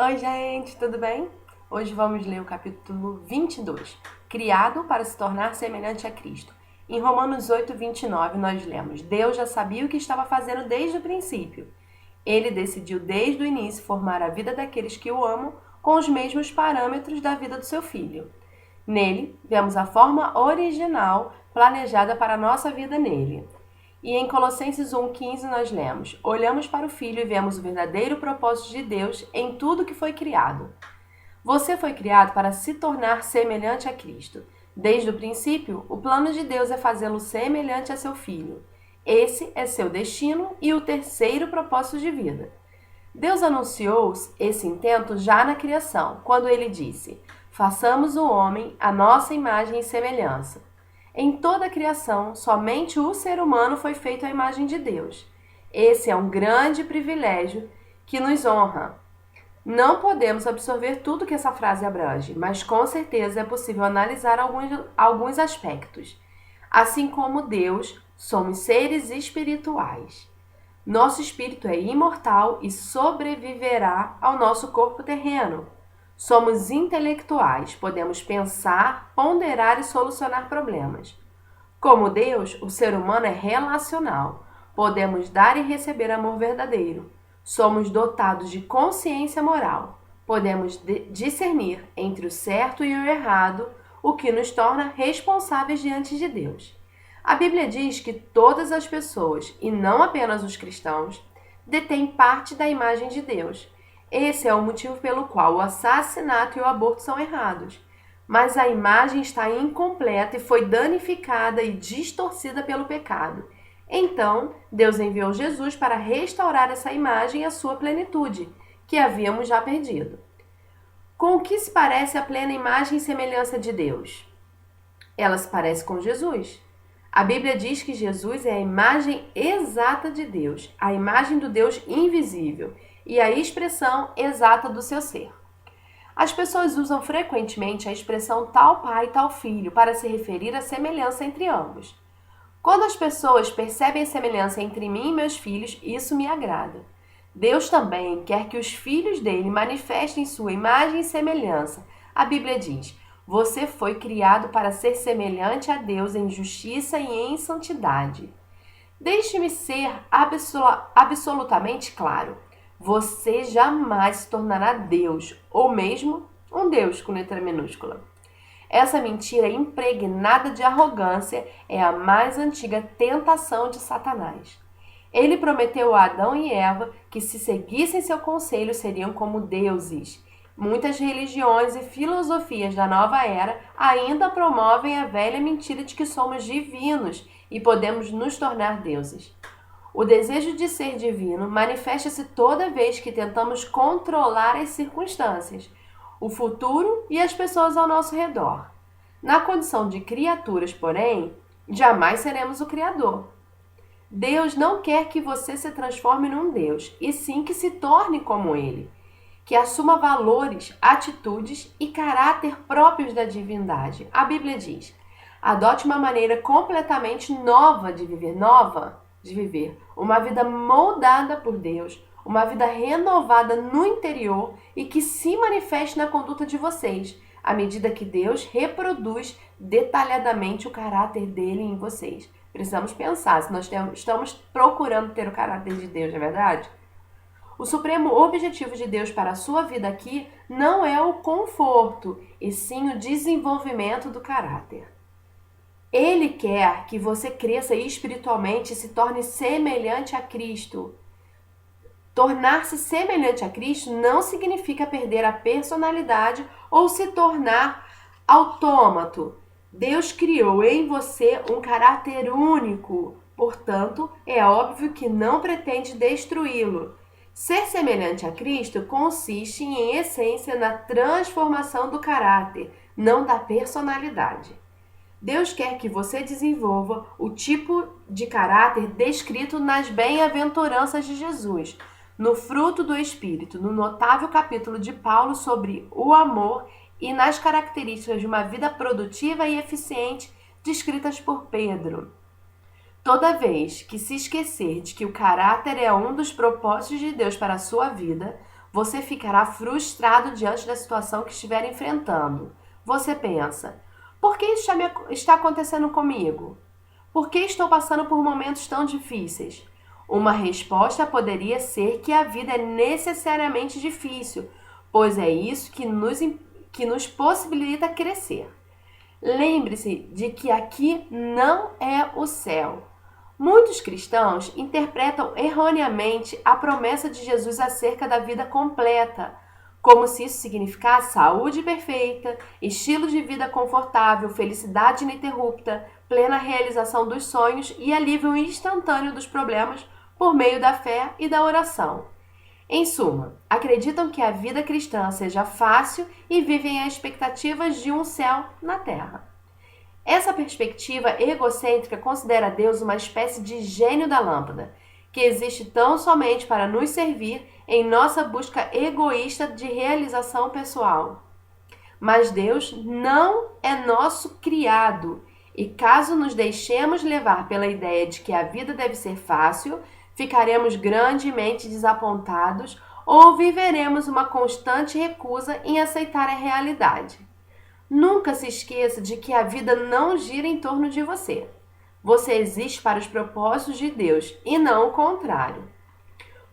Oi, gente, tudo bem? Hoje vamos ler o capítulo 22, Criado para se tornar semelhante a Cristo. Em Romanos 8, 29, nós lemos: Deus já sabia o que estava fazendo desde o princípio. Ele decidiu desde o início formar a vida daqueles que o amam com os mesmos parâmetros da vida do seu filho. Nele, vemos a forma original planejada para a nossa vida nele. E em Colossenses 1,15 nós lemos: Olhamos para o Filho e vemos o verdadeiro propósito de Deus em tudo que foi criado. Você foi criado para se tornar semelhante a Cristo. Desde o princípio, o plano de Deus é fazê-lo semelhante a seu Filho. Esse é seu destino e o terceiro propósito de vida. Deus anunciou esse intento já na criação, quando ele disse: Façamos o homem à nossa imagem e semelhança. Em toda a criação, somente o ser humano foi feito à imagem de Deus. Esse é um grande privilégio que nos honra. Não podemos absorver tudo que essa frase abrange, mas com certeza é possível analisar alguns aspectos. Assim como Deus, somos seres espirituais. Nosso espírito é imortal e sobreviverá ao nosso corpo terreno. Somos intelectuais, podemos pensar, ponderar e solucionar problemas. Como Deus, o ser humano é relacional. Podemos dar e receber amor verdadeiro. Somos dotados de consciência moral. Podemos discernir entre o certo e o errado, o que nos torna responsáveis diante de Deus. A Bíblia diz que todas as pessoas, e não apenas os cristãos, detêm parte da imagem de Deus. Esse é o motivo pelo qual o assassinato e o aborto são errados. Mas a imagem está incompleta e foi danificada e distorcida pelo pecado. Então, Deus enviou Jesus para restaurar essa imagem à sua plenitude, que havíamos já perdido. Com o que se parece a plena imagem e semelhança de Deus? Ela se parece com Jesus. A Bíblia diz que Jesus é a imagem exata de Deus, a imagem do Deus invisível e a expressão exata do seu ser. As pessoas usam frequentemente a expressão tal pai, tal filho para se referir à semelhança entre ambos. Quando as pessoas percebem a semelhança entre mim e meus filhos, isso me agrada. Deus também quer que os filhos dele manifestem sua imagem e semelhança. A Bíblia diz: Você foi criado para ser semelhante a Deus em justiça e em santidade. Deixe-me ser absolutamente claro. Você jamais se tornará Deus, ou mesmo um Deus com letra minúscula. Essa mentira impregnada de arrogância é a mais antiga tentação de Satanás. Ele prometeu a Adão e Eva que, se seguissem seu conselho, seriam como deuses. Muitas religiões e filosofias da nova era ainda promovem a velha mentira de que somos divinos e podemos nos tornar deuses. O desejo de ser divino manifesta-se toda vez que tentamos controlar as circunstâncias, o futuro e as pessoas ao nosso redor. Na condição de criaturas, porém, jamais seremos o Criador. Deus não quer que você se transforme num Deus, e sim que se torne como Ele, que assuma valores, atitudes e caráter próprios da divindade. A Bíblia diz: adote uma maneira completamente nova de viver, uma vida moldada por Deus, uma vida renovada no interior e que se manifeste na conduta de vocês, à medida que Deus reproduz detalhadamente o caráter dele em vocês. Precisamos pensar se nós estamos procurando ter o caráter de Deus, não é verdade? O supremo objetivo de Deus para a sua vida aqui não é o conforto, e sim o desenvolvimento do caráter. Ele quer que você cresça espiritualmente e se torne semelhante a Cristo. Tornar-se semelhante a Cristo não significa perder a personalidade ou se tornar autômato. Deus criou em você um caráter único, portanto, é óbvio que não pretende destruí-lo. Ser semelhante a Cristo consiste, em essência, na transformação do caráter, não da personalidade. Deus quer que você desenvolva o tipo de caráter descrito nas bem-aventuranças de Jesus, no fruto do Espírito, no notável capítulo de Paulo sobre o amor e nas características de uma vida produtiva e eficiente descritas por Pedro. Toda vez que se esquecer de que o caráter é um dos propósitos de Deus para a sua vida, Você ficará frustrado diante da situação que estiver enfrentando. Você pensa: por que isso está acontecendo comigo? Por que estou passando por momentos tão difíceis? Uma resposta poderia ser que a vida é necessariamente difícil, pois é isso que nos possibilita crescer. Lembre-se de que aqui não é o céu. Muitos cristãos interpretam erroneamente a promessa de Jesus acerca da vida completa, como se isso significasse saúde perfeita, estilo de vida confortável, felicidade ininterrupta, plena realização dos sonhos e alívio instantâneo dos problemas por meio da fé e da oração. Em suma, acreditam que a vida cristã seja fácil e vivem as expectativas de um céu na terra. Essa perspectiva egocêntrica considera Deus uma espécie de gênio da lâmpada, que existe tão somente para nos servir em nossa busca egoísta de realização pessoal. Mas Deus não é nosso criado, e caso nos deixemos levar pela ideia de que a vida deve ser fácil, ficaremos grandemente desapontados ou viveremos uma constante recusa em aceitar a realidade. Nunca se esqueça de que a vida não gira em torno de você. Você existe para os propósitos de Deus e não o contrário.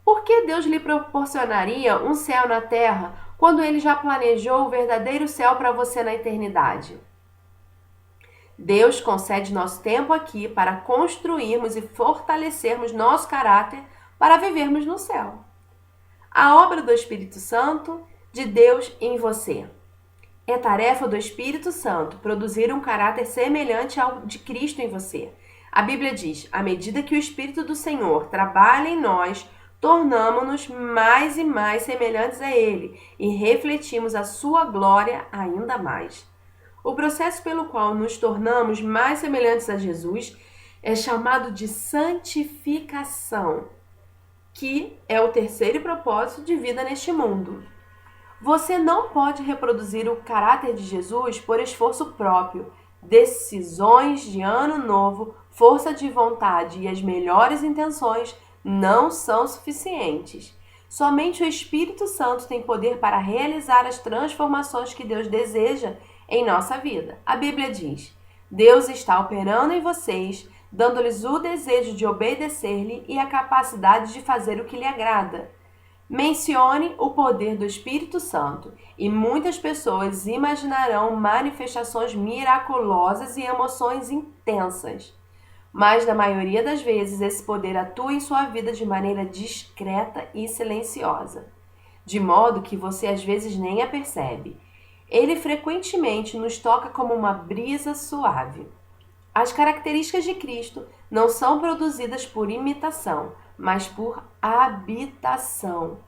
Por que Deus lhe proporcionaria um céu na terra quando ele já planejou o verdadeiro céu para você na eternidade? Deus concede nosso tempo aqui para construirmos e fortalecermos nosso caráter para vivermos no céu. A obra do Espírito Santo de Deus em você. É tarefa do Espírito Santo produzir um caráter semelhante ao de Cristo em você. A Bíblia diz: à medida que o Espírito do Senhor trabalha em nós, tornamo-nos mais e mais semelhantes a Ele e refletimos a sua glória ainda mais. O processo pelo qual nos tornamos mais semelhantes a Jesus é chamado de santificação, que é o terceiro propósito de vida neste mundo. Você não pode reproduzir o caráter de Jesus por esforço próprio. Decisões de ano novo, força de vontade e as melhores intenções não são suficientes. Somente o Espírito Santo tem poder para realizar as transformações que Deus deseja em nossa vida. A Bíblia diz: Deus está operando em vocês, dando-lhes o desejo de obedecer-lhe e a capacidade de fazer o que lhe agrada. Mencione o poder do Espírito Santo e muitas pessoas imaginarão manifestações miraculosas e emoções intensas. Mas na maioria das vezes esse poder atua em sua vida de maneira discreta e silenciosa, de modo que você às vezes nem a percebe. Ele frequentemente nos toca como uma brisa suave. As características de Cristo não são produzidas por imitação, mas por habitação.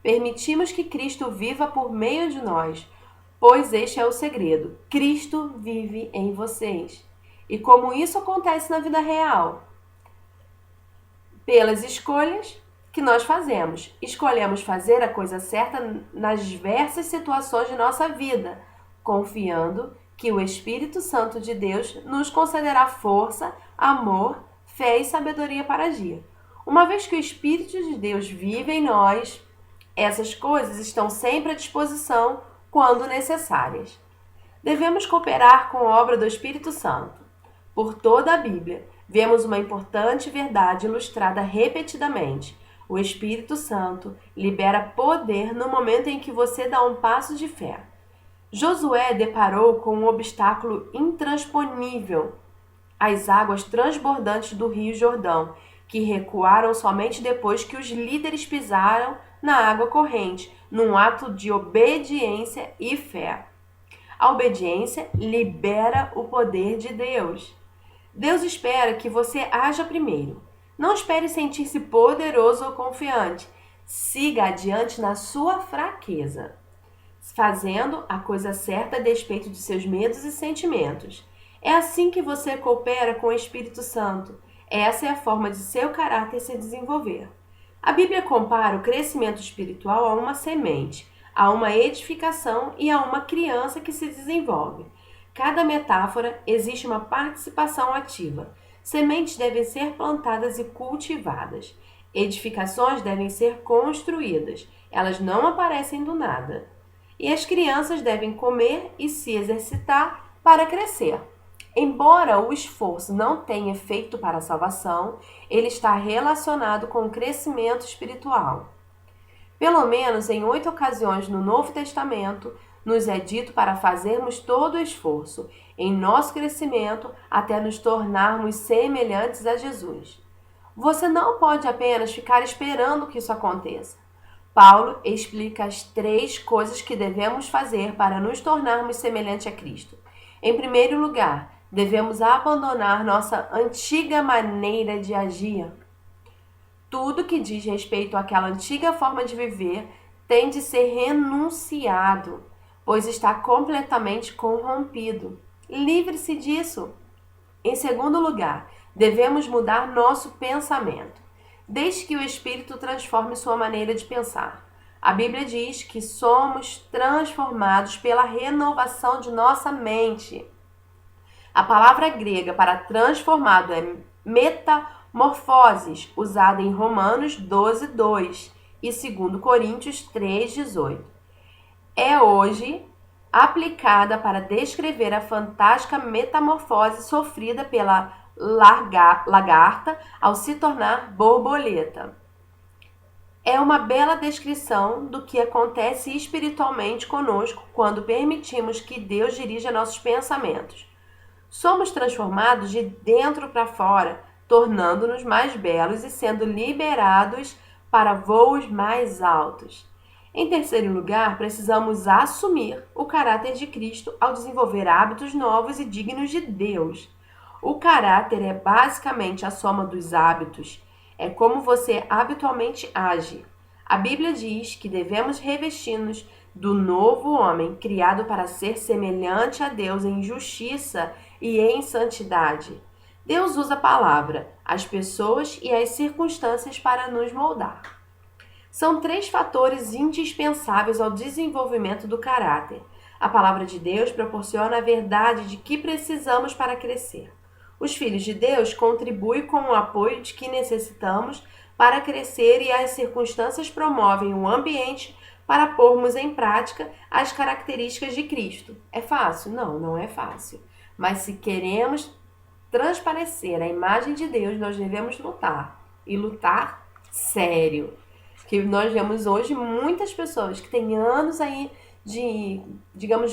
Permitimos que Cristo viva por meio de nós, pois este é o segredo. Cristo vive em vocês. E como isso acontece na vida real? Pelas escolhas que nós fazemos. Escolhemos fazer a coisa certa nas diversas situações de nossa vida, confiando que o Espírito Santo de Deus nos concederá força, amor, fé e sabedoria para agir. Uma vez que o Espírito de Deus vive em nós, essas coisas estão sempre à disposição quando necessárias. Devemos cooperar com a obra do Espírito Santo. Por toda a Bíblia, vemos uma importante verdade ilustrada repetidamente. O Espírito Santo libera poder no momento em que você dá um passo de fé. Josué deparou com um obstáculo intransponível: as águas transbordantes do Rio Jordão, que recuaram somente depois que os líderes pisaram na água corrente, num ato de obediência e fé. A obediência libera o poder de Deus. Deus espera que você haja primeiro. Não espere sentir-se poderoso ou confiante. Siga adiante na sua fraqueza, fazendo a coisa certa a despeito de seus medos e sentimentos. É assim que você coopera com o Espírito Santo. Essa é a forma de seu caráter se desenvolver. A Bíblia compara o crescimento espiritual a uma semente, a uma edificação e a uma criança que se desenvolve. Cada metáfora existe uma participação ativa. Sementes devem ser plantadas e cultivadas. Edificações devem ser construídas, elas não aparecem do nada. E as crianças devem comer e se exercitar para crescer. Embora o esforço não tenha efeito para a salvação, ele está relacionado com o crescimento espiritual. Pelo menos em 8 ocasiões no Novo Testamento, nos é dito para fazermos todo o esforço em nosso crescimento até nos tornarmos semelhantes a Jesus. Você não pode apenas ficar esperando que isso aconteça. Paulo explica as 3 coisas que devemos fazer para nos tornarmos semelhantes a Cristo. Em primeiro lugar, devemos abandonar nossa antiga maneira de agir. Tudo que diz respeito àquela antiga forma de viver tem de ser renunciado, pois está completamente corrompido. Livre-se disso. Em segundo lugar, devemos mudar nosso pensamento. Desde que o Espírito transforme sua maneira de pensar. A Bíblia diz que somos transformados pela renovação de nossa mente. A palavra grega para transformado é metamorfoses, usada em Romanos 12:2 e 2 Coríntios 3:18. É hoje aplicada para descrever a fantástica metamorfose sofrida pela lagarta ao se tornar borboleta. É uma bela descrição do que acontece espiritualmente conosco quando permitimos que Deus dirija nossos pensamentos. Somos transformados de dentro para fora, tornando-nos mais belos e sendo liberados para voos mais altos. Em terceiro lugar, precisamos assumir o caráter de Cristo ao desenvolver hábitos novos e dignos de Deus. O caráter é basicamente a soma dos hábitos. É como você habitualmente age. A Bíblia diz que devemos revestir-nos do novo homem, criado para ser semelhante a Deus em justiça e em santidade. Deus usa a palavra, as pessoas e as circunstâncias para nos moldar. São 3 fatores indispensáveis ao desenvolvimento do caráter. A palavra de Deus proporciona a verdade de que precisamos para crescer. Os filhos de Deus contribuem com o apoio de que necessitamos para crescer e as circunstâncias promovem o ambiente para pormos em prática as características de Cristo. É fácil? Não, não é fácil. Mas se queremos transparecer a imagem de Deus, nós devemos lutar. E lutar sério. Que nós vemos hoje muitas pessoas que têm anos aí de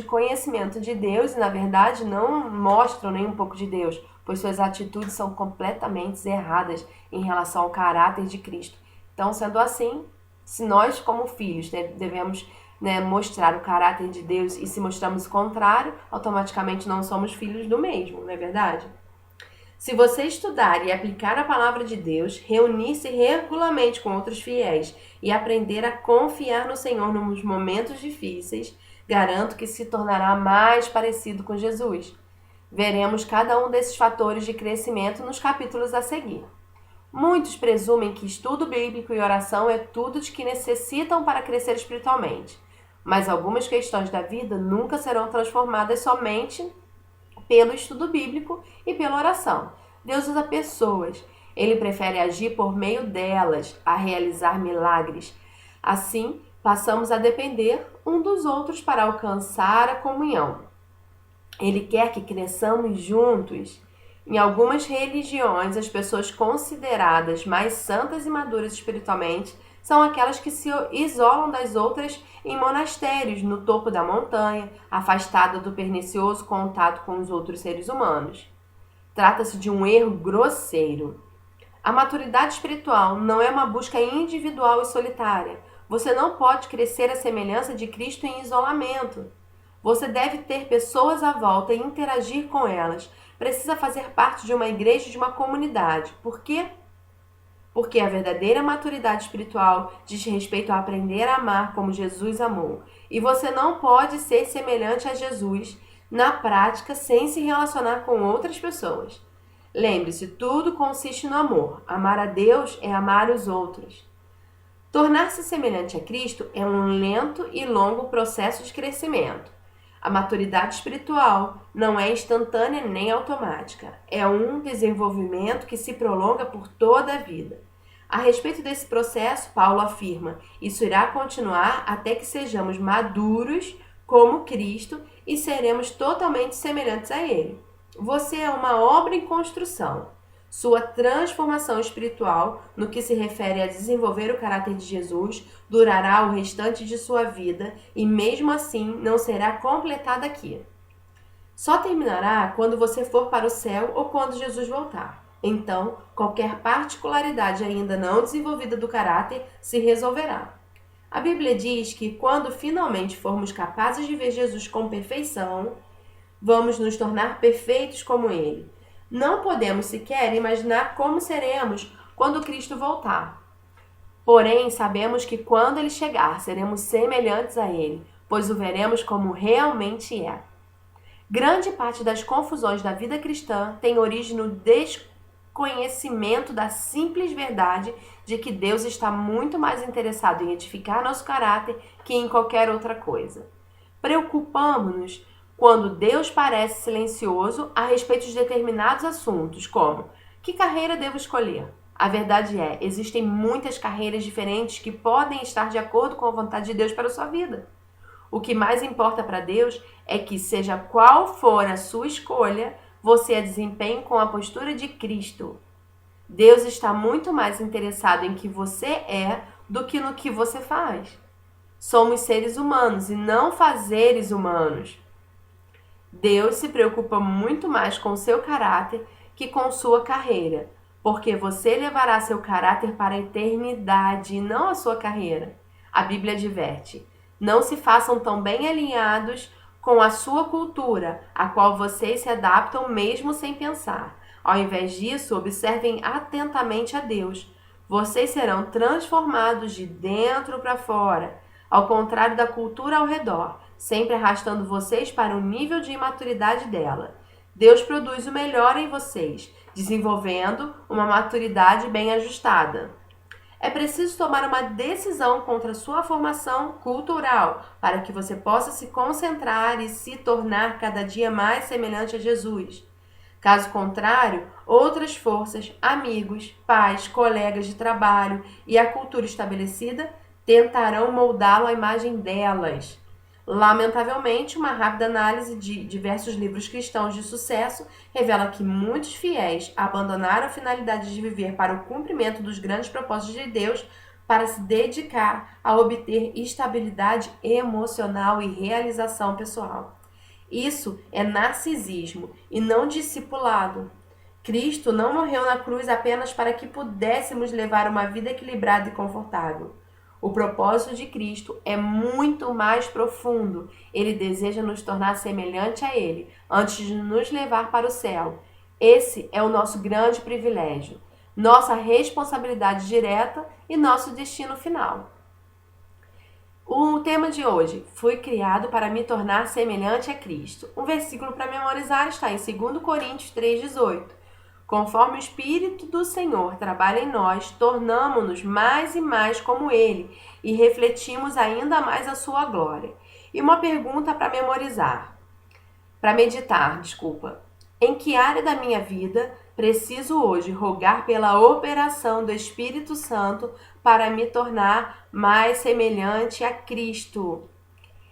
conhecimento de Deus e, na verdade, não mostram nem um pouco de Deus, pois suas atitudes são completamente erradas em relação ao caráter de Cristo. Então, sendo assim, se nós, como filhos, devemos mostrar o caráter de Deus e se mostrarmos o contrário, automaticamente não somos filhos do mesmo, não é verdade? Se você estudar e aplicar a palavra de Deus, reunir-se regularmente com outros fiéis e aprender a confiar no Senhor nos momentos difíceis, garanto que se tornará mais parecido com Jesus. Veremos cada um desses fatores de crescimento nos capítulos a seguir. Muitos presumem que estudo bíblico e oração é tudo de que necessitam para crescer espiritualmente, mas algumas questões da vida nunca serão transformadas somente pelo estudo bíblico e pela oração. Deus usa pessoas. Ele prefere agir por meio delas a realizar milagres. Assim, passamos a depender um dos outros para alcançar a comunhão. Ele quer que cresçamos juntos. Em algumas religiões, as pessoas consideradas mais santas e maduras espiritualmente são aquelas que se isolam das outras em monastérios, no topo da montanha, afastada do pernicioso contato com os outros seres humanos. Trata-se de um erro grosseiro. A maturidade espiritual não é uma busca individual e solitária. Você não pode crescer à semelhança de Cristo em isolamento. Você deve ter pessoas à volta e interagir com elas. Precisa fazer parte de uma igreja, de uma comunidade. Por quê? Porque a verdadeira maturidade espiritual diz respeito a aprender a amar como Jesus amou. E você não pode ser semelhante a Jesus na prática sem se relacionar com outras pessoas. Lembre-se, tudo consiste no amor. Amar a Deus é amar os outros. Tornar-se semelhante a Cristo é um lento e longo processo de crescimento. A maturidade espiritual não é instantânea nem automática. É um desenvolvimento que se prolonga por toda a vida. A respeito desse processo, Paulo afirma: isso irá continuar até que sejamos maduros como Cristo e seremos totalmente semelhantes a Ele. Você é uma obra em construção. Sua transformação espiritual, no que se refere a desenvolver o caráter de Jesus, durará o restante de sua vida e, mesmo assim, não será completada aqui. Só terminará quando você for para o céu ou quando Jesus voltar. Então, qualquer particularidade ainda não desenvolvida do caráter se resolverá. A Bíblia diz que quando finalmente formos capazes de ver Jesus com perfeição, vamos nos tornar perfeitos como Ele. Não podemos sequer imaginar como seremos quando Cristo voltar. Porém, sabemos que quando Ele chegar, seremos semelhantes a Ele, pois o veremos como realmente é. Grande parte das confusões da vida cristã tem origem no desconhecimento da simples verdade de que Deus está muito mais interessado em edificar nosso caráter que em qualquer outra coisa. Preocupamos-nos quando Deus parece silencioso a respeito de determinados assuntos, como: que carreira devo escolher? A verdade é, existem muitas carreiras diferentes que podem estar de acordo com a vontade de Deus para a sua vida. O que mais importa para Deus é que, seja qual for a sua escolha, você a desempenhe com a postura de Cristo. Deus está muito mais interessado em que você é do que no que você faz. Somos seres humanos e não fazeres humanos. Deus se preocupa muito mais com seu caráter que com sua carreira, porque você levará seu caráter para a eternidade e não a sua carreira. A Bíblia adverte: não se façam tão bem alinhados com a sua cultura, a qual vocês se adaptam mesmo sem pensar. Ao invés disso, observem atentamente a Deus. Vocês serão transformados de dentro para fora, ao contrário da cultura ao redor, sempre arrastando vocês para o nível de imaturidade dela. Deus produz o melhor em vocês, desenvolvendo uma maturidade bem ajustada. É preciso tomar uma decisão contra sua formação cultural para que você possa se concentrar e se tornar cada dia mais semelhante a Jesus. Caso contrário, outras forças, amigos, pais, colegas de trabalho e a cultura estabelecida tentarão moldá-lo à imagem delas. Lamentavelmente, uma rápida análise de diversos livros cristãos de sucesso revela que muitos fiéis abandonaram a finalidade de viver para o cumprimento dos grandes propósitos de Deus para se dedicar a obter estabilidade emocional e realização pessoal. Isso é narcisismo e não discipulado. Cristo não morreu na cruz apenas para que pudéssemos levar uma vida equilibrada e confortável. O propósito de Cristo é muito mais profundo. Ele deseja nos tornar semelhante a Ele, antes de nos levar para o céu. Esse é o nosso grande privilégio, nossa responsabilidade direta e nosso destino final. O tema de hoje: fui criado para me tornar semelhante a Cristo. Um versículo para memorizar está em 2 Coríntios 3,18. Conforme o Espírito do Senhor trabalha em nós, tornamo-nos mais e mais como Ele e refletimos ainda mais a sua glória. E uma pergunta para meditar. Em que área da minha vida preciso hoje rogar pela operação do Espírito Santo para me tornar mais semelhante a Cristo?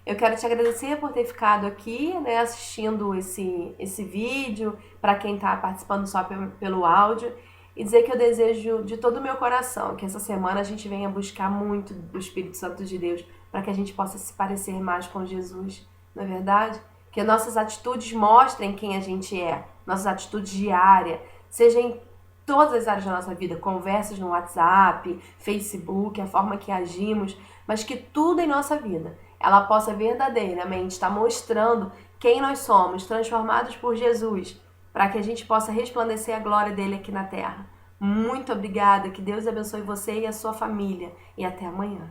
Eu quero te agradecer por ter ficado aqui, assistindo esse vídeo, para quem está participando só pelo áudio, e dizer que eu desejo de todo o meu coração que essa semana a gente venha buscar muito do Espírito Santo de Deus, para que a gente possa se parecer mais com Jesus, não é verdade? Que nossas atitudes mostrem quem a gente é, nossas atitudes diárias, seja em todas as áreas da nossa vida, conversas no WhatsApp, Facebook, a forma que agimos, mas que tudo em nossa vida ela possa verdadeiramente estar mostrando quem nós somos, transformados por Jesus, para que a gente possa resplandecer a glória dele aqui na terra. Muito obrigada, que Deus abençoe você e a sua família, e até amanhã.